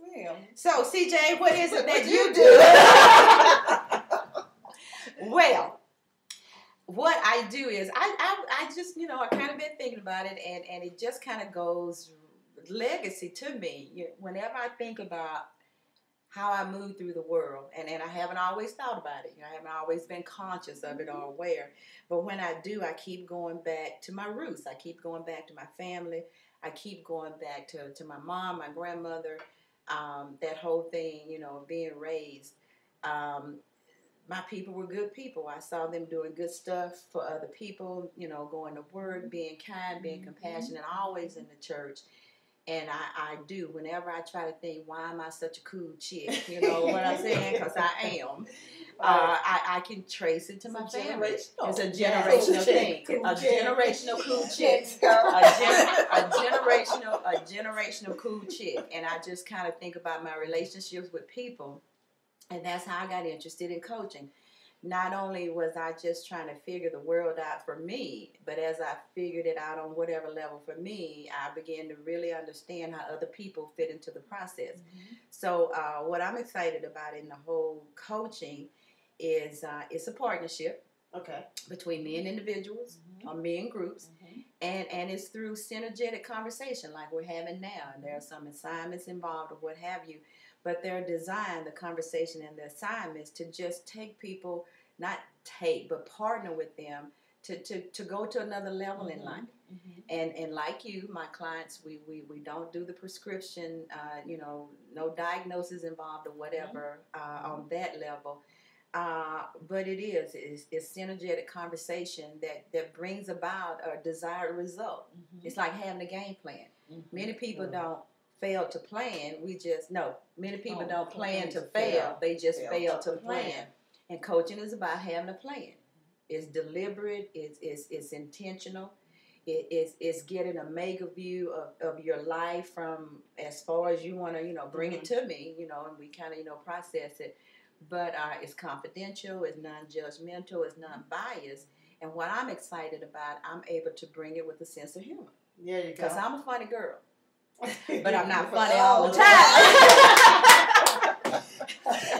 Yes, ma'am. So, CJ, what is it that you do? Well, what I do is I just, I kind of been thinking about it, and it just kind of goes legacy to me. Whenever I think about how I move through the world, and I haven't always thought about it. I haven't always been conscious of it or aware. But when I do, I keep going back to my roots. I keep going back to my family. I keep going back to my mom, my grandmother, that whole thing, being raised. My people were good people. I saw them doing good stuff for other people, going to work, being kind, being compassionate, always in the church. And I do. Whenever I try to think, why am I such a cool chick? You know what I'm saying? Because I am. I can trace it to my family. It's a generational thing. A generational cool chick. A generational cool chick. And I just kind of think about my relationships with people. And that's how I got interested in coaching. Not only was I just trying to figure the world out for me, but as I figured it out on whatever level for me, I began to really understand how other people fit into the process. So what I'm excited about in the whole coaching is it's a partnership between me and individuals or me and groups. And it's through synergetic conversation like we're having now. And there are some assignments involved or what have you. But they're designed, the conversation and the assignments, to just take people, not take, but partner with them to go to another level in life. And like you, my clients, we don't do the prescription, no diagnosis involved or whatever on that level. But it's synergetic conversation that brings about a desired result. It's like having a game plan. Many people don't fail to plan. Many people don't plan to fail. They just fail to plan. And coaching is about having a plan. It's deliberate. It's intentional. It's getting a mega view of your life from as far as you want to, bring it to me, and we kind of, process it. But it's confidential. It's non-judgmental. It's non-biased. And what I'm excited about, I'm able to bring it with a sense of humor. Yeah, you go. Because I'm a funny girl. But I'm not funny all the time.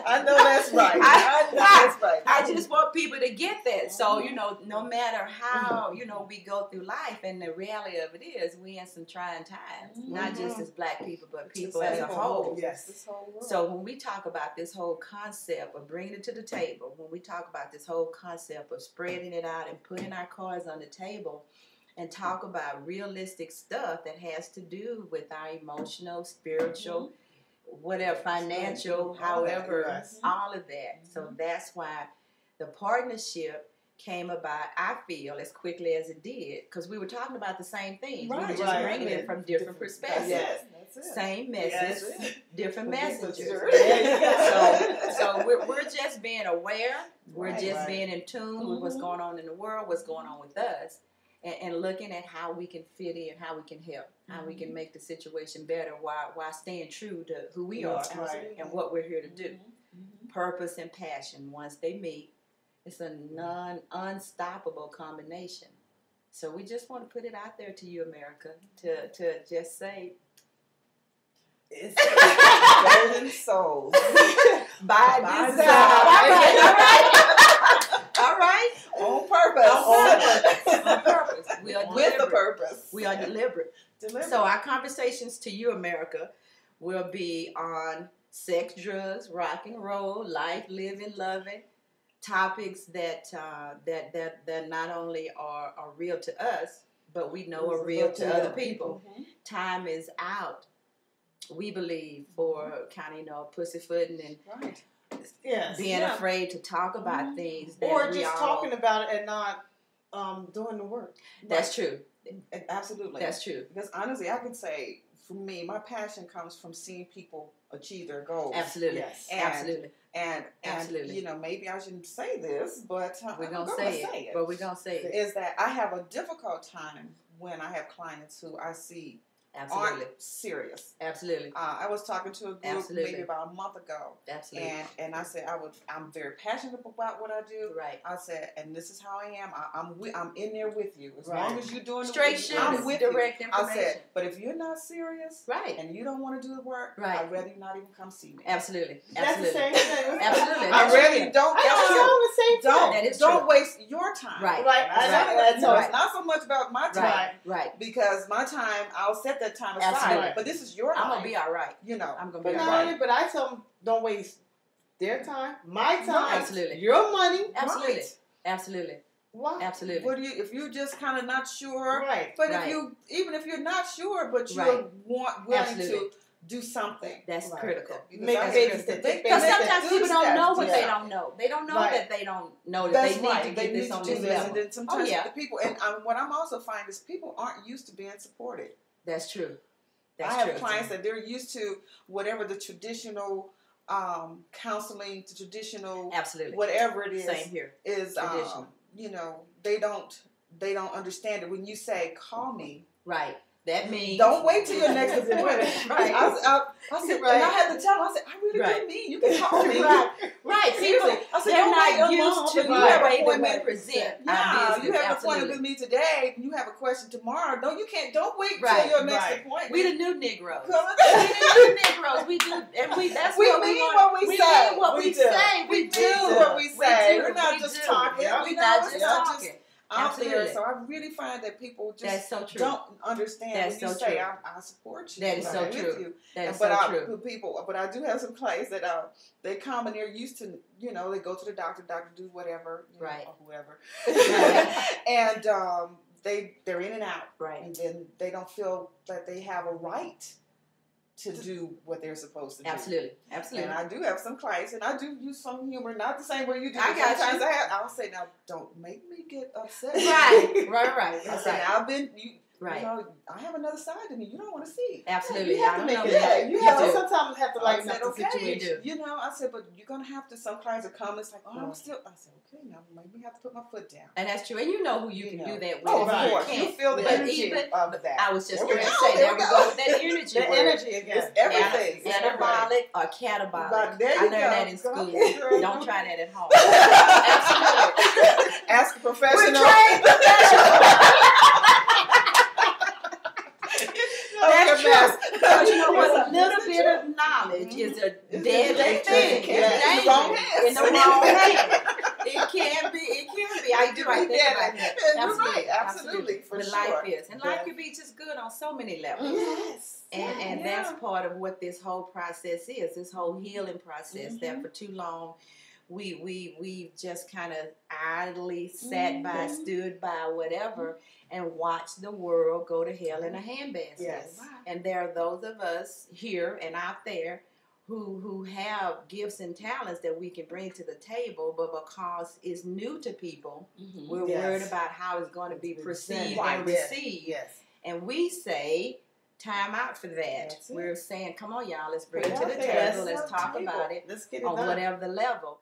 I know that's right. I just want people to get that. So, no matter how, we go through life, and the reality of it is we in some trying times. Not just as black people, but people as a whole. Yes. This whole world. So when we talk about this whole concept of bringing it to the table, when we talk about this whole concept of spreading it out and putting our cards on the table, and talk about realistic stuff that has to do with our emotional, spiritual, whatever, financial, however, all of that. So that's why the partnership came about, I feel, as quickly as it did, because we were talking about the same things. We were just bringing it from different perspectives. Yes, that's it. Same message, different messengers. So we're just being aware. We're just being in tune with what's going on in the world, what's going on with us. And looking at how we can fit in, how we can help, how we can make the situation better while staying true to who we are and what we're here to do. Purpose and passion, once they meet, it's a unstoppable combination. So we just want to put it out there to you, America, to just say, it's golden souls. By design. All right. On purpose. On purpose. We are with a purpose. We are deliberate. So our conversations to you, America, will be on sex, drugs, rock and roll, life, living, loving, topics that not only are real to us, but we know are real to other people. Time is out, we believe, for kind of pussyfooting and being afraid to talk about things that or just talking about it and not doing the work. That's true. Absolutely. That's true. Because honestly, I can say, for me, my passion comes from seeing people achieve their goals. Absolutely. Yes. Absolutely. And maybe I shouldn't say this, but we're going to say it. But we're going to say it. Is that I have a difficult time when I have clients who I see aren't serious. Absolutely. I was talking to a group maybe about a month ago. Absolutely. And I said I'm very passionate about what I do. Right. I said, and this is how I am. I'm in there with you. As Right. long as you're doing straight shit, I'm with direct you. information. I said, but if you're not serious, right, and you don't want to do the work, right, I'd rather you not even come see me. Absolutely. That's the same thing. Absolutely. I really don't. Don't waste your time. Right. Right. So it's not so much about my time. Right. Because my time, I'll set that time aside. Absolutely. But this is your life. I'm gonna be all right. You know. I'm gonna be all right. right. Only, but I tell them don't waste their time, my time, absolutely, your money. Absolutely. Right. Absolutely. What? Absolutely. What do you? If you're just kind of not sure, right? But if you, even if you're not sure, but you're willing to do something, that's critical. Because sometimes people don't know what they don't know. They don't know that they don't know that they need to get this on this level. And then sometimes the people, and what I'm also finding is people aren't used to being supported. That's true. I have clients that they're used to whatever the traditional counseling, the traditional whatever it is. Same here. Is you know, they don't understand it when you say call me. Right. That means don't wait till your next appointment. Right. I said, and I had to tell them, I said, I really do mean you can call me. Right. Seriously. I said, they're not used to the way that we present. Yeah, you have an appointment with me today. You have a question tomorrow. Don't wait till your next appointment. We the new Negroes. We the new Negroes. We do, and that's we what mean we want. what we say. We mean what we say. We do what we say. We're not just talking. We're not just talking. Out there, so I really find that people just don't understand when you say I support you. That is so true. That is so true. But I do have some clients that they come and they're used to, you know, they go to the doctor do whatever, you know, or whoever, and they're in and out, and then they don't feel that they have a right to do what they're supposed to do. Absolutely. And I do have some clients, and I do use some humor, not the same way you do. Sometimes I'll say, now, don't make me get upset. Right. I said, now you know, I have another side to me you don't want to see. Absolutely. You have to make it. You have to sometimes have to lighten up the situation. You know, I said, but you're gonna have to. Some clients will come. It's like, I'm still. I said, okay, now maybe have to put my foot down. And that's true. And you know who you can do that with. Oh, of course. You feel the energy of that. I was just going to say, there we go with that energy. The energy again. It's everything. Anabolic or catabolic. I learned that in school. Don't try that at home. Absolutely. Ask a professional. We're trained professional. That's true. But you know what? A little bit of knowledge is a deadly thing. It's dangerous in the wrong hands. It can be. I do. I think about that. Absolutely. For but sure. Life is. And life can be just good on so many levels. Yes. And that's part of what this whole process is. This whole healing process that for too long we just kind of idly sat by, stood by, whatever, and watched the world go to hell in a handbasket. Yes. And there are those of us here and out there who have gifts and talents that we can bring to the table, but because it's new to people, we're worried about how it's going to be perceived and received. Yes. And we say, time out for that. We're saying, come on, y'all, let's bring it to the table. Let's talk about it on whatever the level.